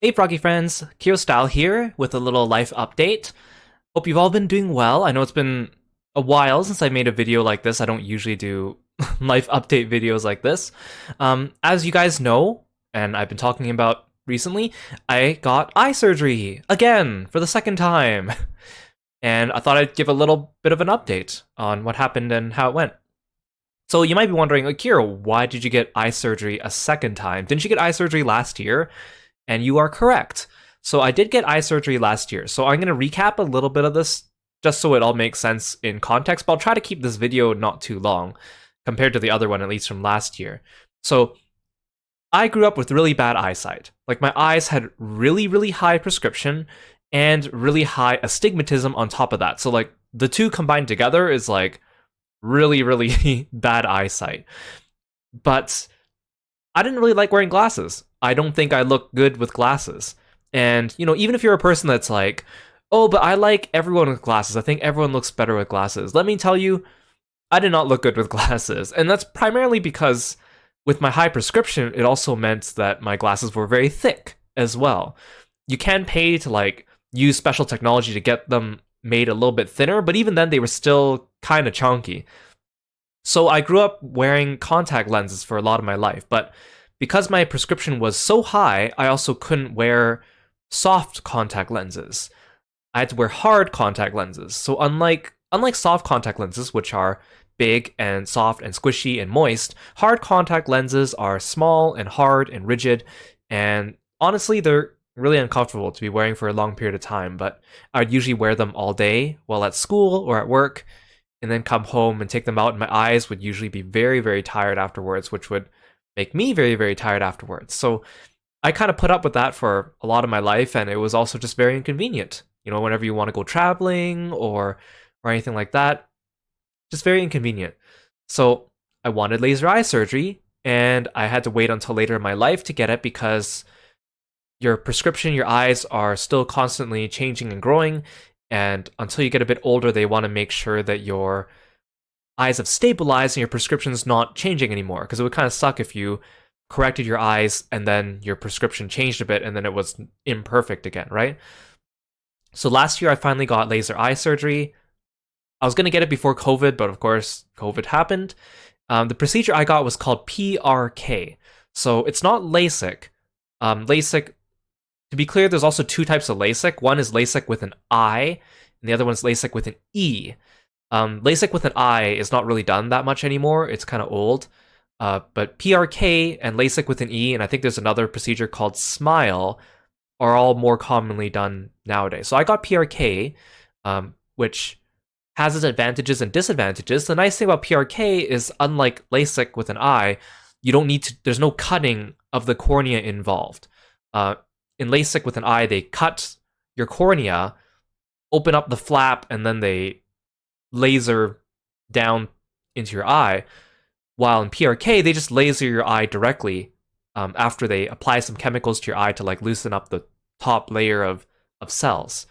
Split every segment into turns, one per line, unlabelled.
Hey Froggy friends, Kirostyle here with a little life update. Hope you've all been doing well. I know it's been a while since I made a video like this. I don't usually do life update videos like this. As you guys know, and I've been talking about recently, I got eye surgery again for the second time. And I thought I'd give a little bit of an update on what happened and how it went. So you might be wondering, Kira, why did you get eye surgery a second time? Didn't you get eye surgery last year? And you are correct. So I did get eye surgery last year. So I'm going to recap a little bit of this just so it all makes sense in context, but I'll try to keep this video not too long compared to the other one, at least from last year. So I grew up with really bad eyesight. Like my eyes had really, really high prescription and really high astigmatism on top of that. So like the two combined together is like really, really bad eyesight. But I didn't really like wearing glasses. I don't think I look good with glasses. And, even if you're a person that's like, oh, but I like everyone with glasses. I think everyone looks better with glasses. Let me tell you, I did not look good with glasses. And that's primarily because with my high prescription, it also meant that my glasses were very thick as well. You can pay to like use special technology to get them made a little bit thinner, but even then they were still kind of chunky. So I grew up wearing contact lenses for a lot of my life, but because my prescription was so high, I also couldn't wear soft contact lenses. I had to wear hard contact lenses. So unlike soft contact lenses, which are big and soft and squishy and moist, hard contact lenses are small and hard and rigid, and honestly, they're really uncomfortable to be wearing for a long period of time, but I'd usually wear them all day while at school or at work, and then come home and take them out, and my eyes would usually be very, very tired afterwards, which would make me very, very tired afterwards. So I kind of put up with that for a lot of my life, and it was also just very inconvenient. Whenever you want to go traveling or anything like that, just very inconvenient. So I wanted laser eye surgery, and I had to wait until later in my life to get it because your prescription, your eyes are still constantly changing and growing, and until you get a bit older, they want to make sure that your eyes have stabilized and your prescription's not changing anymore, because it would kind of suck if you corrected your eyes and then your prescription changed a bit and then it was imperfect again, right? So last year I finally got laser eye surgery. I was going to get it before COVID, but of course COVID happened. The procedure I got was called PRK. So it's not LASIK. LASIK, to be clear, there's also two types of LASIK. One is LASIK with an I, and the other one's LASIK with an E. LASIK with an I is not really done that much anymore. It's kind of old. But PRK and LASIK with an E, and I think there's another procedure called SMILE, are all more commonly done nowadays. So I got PRK, which has its advantages and disadvantages. The nice thing about PRK is, unlike LASIK with an I, you don't need to, there's no cutting of the cornea involved. In LASIK with an I, they cut your cornea, open up the flap, and then they laser down into your eye, while in PRK they just laser your eye directly after they apply some chemicals to your eye to like loosen up the top layer of cells.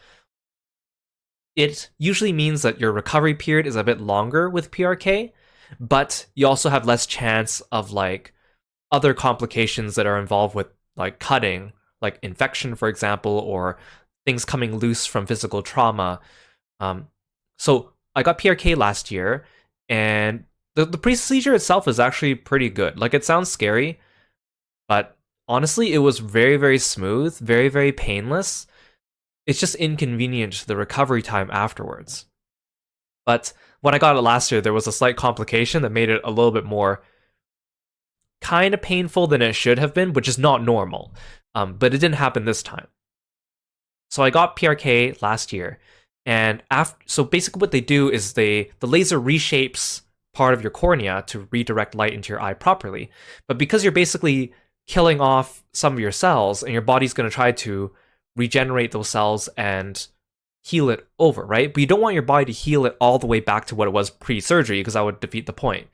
It usually means that your recovery period is a bit longer with PRK, but you also have less chance of like other complications that are involved with like cutting, like infection, for example, or things coming loose from physical trauma. So I got PRK last year, and the procedure itself is actually pretty good. Like, it sounds scary, but honestly, it was very, very smooth, very, very painless. It's just inconvenient, the recovery time afterwards. But when I got it last year, there was a slight complication that made it a little bit more kind of painful than it should have been, which is not normal. But it didn't happen this time. So I got PRK last year. And so basically what they do is the laser reshapes part of your cornea to redirect light into your eye properly. But because you're basically killing off some of your cells, and your body's going to try to regenerate those cells and heal it over, right? But you don't want your body to heal it all the way back to what it was pre-surgery, because that would defeat the point.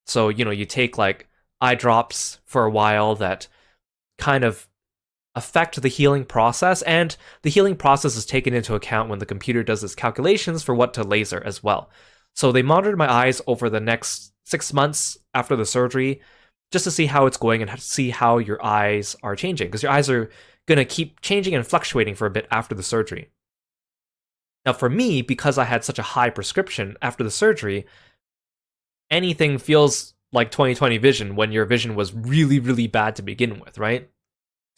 So, you take like eye drops for a while that kind of affect the healing process, and the healing process is taken into account when the computer does its calculations for what to laser as well. So they monitored my eyes over the next 6 months after the surgery, just to see how it's going and see how your eyes are changing, because your eyes are going to keep changing and fluctuating for a bit after the surgery. Now, for me, because I had such a high prescription after the surgery, anything feels like 20/20 vision when your vision was really, really bad to begin with, right?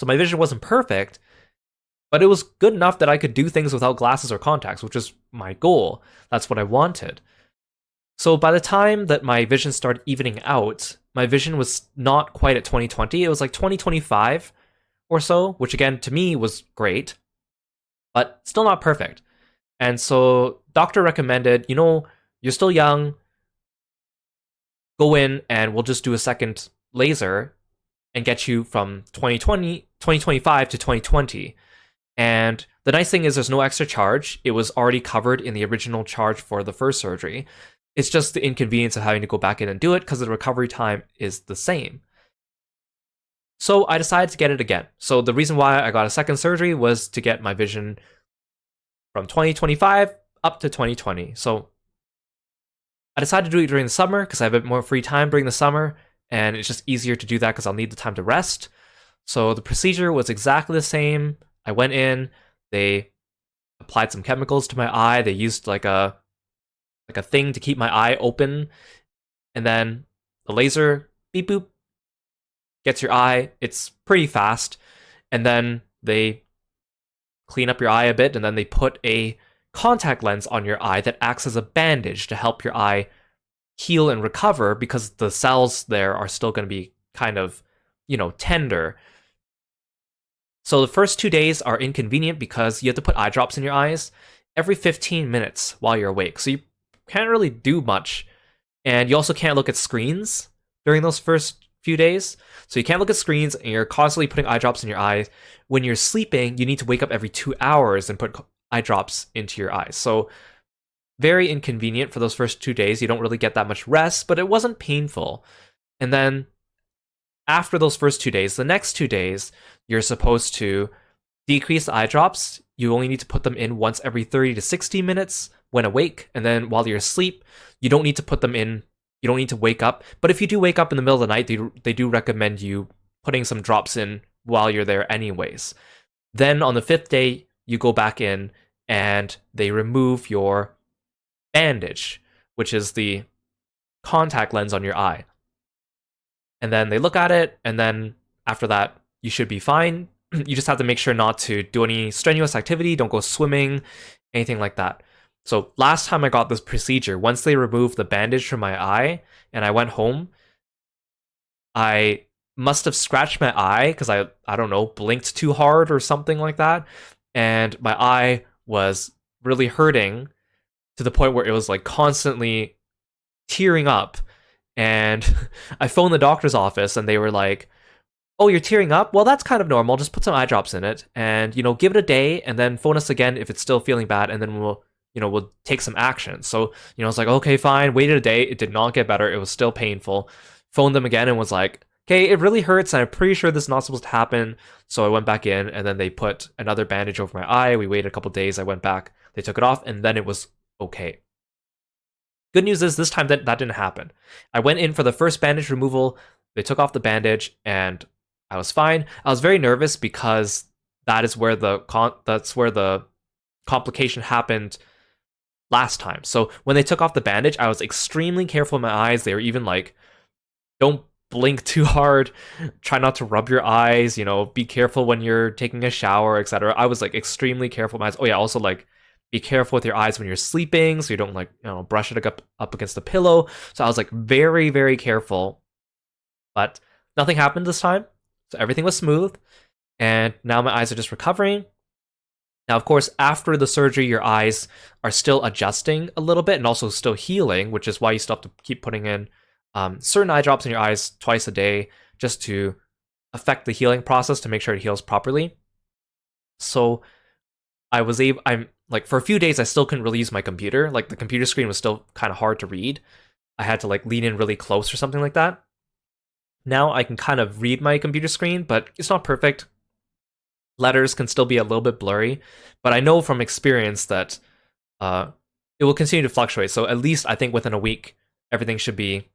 So my vision wasn't perfect, but it was good enough that I could do things without glasses or contacts, which is my goal. That's what I wanted. So by the time that my vision started evening out, my vision was not quite at 20/20. It was like 20/25 or so, which again, to me, was great, but still not perfect. And so doctor recommended, you're still young, go in and we'll just do a second laser and get you from 2025 to 2020. And the nice thing is there's no extra charge. It was already covered in the original charge for the first surgery. It's just the inconvenience of having to go back in and do it because the recovery time is the same. So I decided to get it again. So the reason why I got a second surgery was to get my vision from 2025 up to 2020. So I decided to do it during the summer because I have a bit more free time during the summer, and it's just easier to do that because I'll need the time to rest. So the procedure was exactly the same. I went in, they applied some chemicals to my eye, they used like a thing to keep my eye open, and then the laser, beep boop, gets your eye. It's pretty fast, and then they clean up your eye a bit, and then they put a contact lens on your eye that acts as a bandage to help your eye heal and recover because the cells there are still going to be kind of, tender. So the first 2 days are inconvenient because you have to put eye drops in your eyes every 15 minutes while you're awake. So you can't really do much. And you also can't look at screens during those first few days. So you can't look at screens and you're constantly putting eye drops in your eyes. When you're sleeping, you need to wake up every 2 hours and put eye drops into your eyes. So very inconvenient for those first 2 days. You don't really get that much rest, but it wasn't painful. And then after those first 2 days, the next 2 days, you're supposed to decrease the eye drops. You only need to put them in once every 30 to 60 minutes when awake. And then while you're asleep, you don't need to put them in. You don't need to wake up. But if you do wake up in the middle of the night, they do recommend you putting some drops in while you're there anyways. Then on the 5th day, you go back in and they remove your bandage, which is the contact lens on your eye. And then they look at it, and then after that, you should be fine. You just have to make sure not to do any strenuous activity, don't go swimming, anything like that. So last time I got this procedure, once they removed the bandage from my eye and I went home, I must have scratched my eye because I don't know, blinked too hard or something like that. And my eye was really hurting to the point where it was like constantly tearing up. And I phoned the doctor's office and they were like, "Oh, you're tearing up? Well, that's kind of normal. Just put some eye drops in it and, give it a day and then phone us again if it's still feeling bad and then we'll take some action." So, I was like, "Okay, fine." Waited a day. It did not get better. It was still painful. Phoned them again and was like, "Okay, it really hurts and I'm pretty sure this is not supposed to happen." So I went back in and then they put another bandage over my eye. We waited a couple days. I went back. They took it off and then it was okay. Good news is this time that didn't happen. I went in for the first bandage removal. They took off the bandage and I was fine. I was very nervous because that's where the complication happened last time. So when they took off the bandage, I was extremely careful in my eyes. They were even like, "Don't blink too hard. Try not to rub your eyes. Be careful when you're taking a shower, etc." I was like extremely careful with my eyes. Oh yeah, also like be careful with your eyes when you're sleeping, so you don't like brush it up against the pillow. So I was like very, very careful, but nothing happened this time. So everything was smooth, and now my eyes are just recovering. Now, of course, after the surgery, your eyes are still adjusting a little bit and also still healing, which is why you still have to keep putting in certain eye drops in your eyes twice a day just to affect the healing process to make sure it heals properly. So I'm like, for a few days, I still couldn't really use my computer. Like, the computer screen was still kind of hard to read. I had to like lean in really close or something like that. Now I can kind of read my computer screen, but it's not perfect. Letters can still be a little bit blurry, but I know from experience that it will continue to fluctuate. So at least I think within a week, everything should be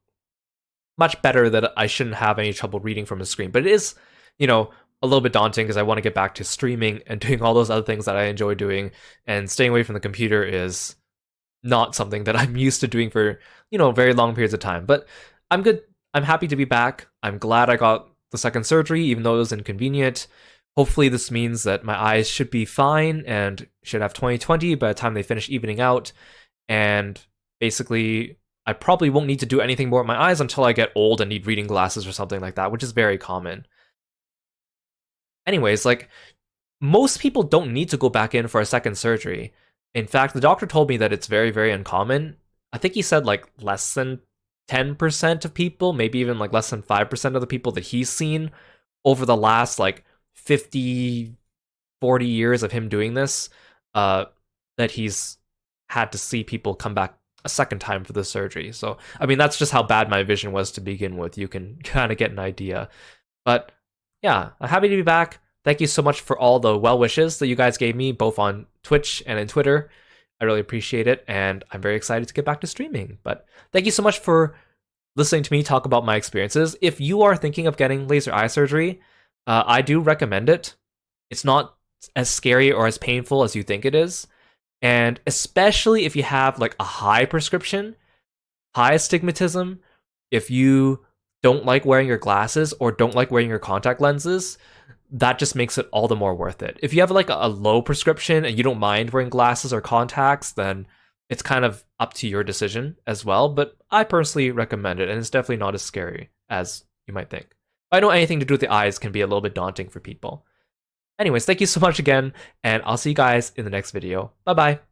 much better that I shouldn't have any trouble reading from a screen. But it is, you know, a little bit daunting because I want to get back to streaming and doing all those other things that I enjoy doing, and staying away from the computer is not something that I'm used to doing for, very long periods of time. But I'm good. I'm happy to be back. I'm glad I got the second surgery, even though it was inconvenient. Hopefully, this means that my eyes should be fine and should have 20/20 by the time they finish evening out. And basically, I probably won't need to do anything more with my eyes until I get old and need reading glasses or something like that, which is very common. Anyways, like, most people don't need to go back in for a second surgery. In fact, the doctor told me that it's very, very uncommon. I think he said like less than 10% of people, maybe even like less than 5% of the people that he's seen over the last like 50, 40 years of him doing this, that he's had to see people come back a second time for the surgery. So, I mean, that's just how bad my vision was to begin with. You can kind of get an idea. But yeah, I'm happy to be back. Thank you so much for all the well wishes that you guys gave me, both on Twitch and in Twitter. I really appreciate it, and I'm very excited to get back to streaming. But thank you so much for listening to me talk about my experiences. If you are thinking of getting laser eye surgery, I do recommend it. It's not as scary or as painful as you think it is. And especially if you have like a high prescription, high astigmatism, if you don't like wearing your glasses or don't like wearing your contact lenses, that just makes it all the more worth it. If you have like a low prescription and you don't mind wearing glasses or contacts, then it's kind of up to your decision as well. But I personally recommend it, and it's definitely not as scary as you might think. I know anything to do with the eyes can be a little bit daunting for people. Anyways, thank you so much again, and I'll see you guys in the next video. Bye bye.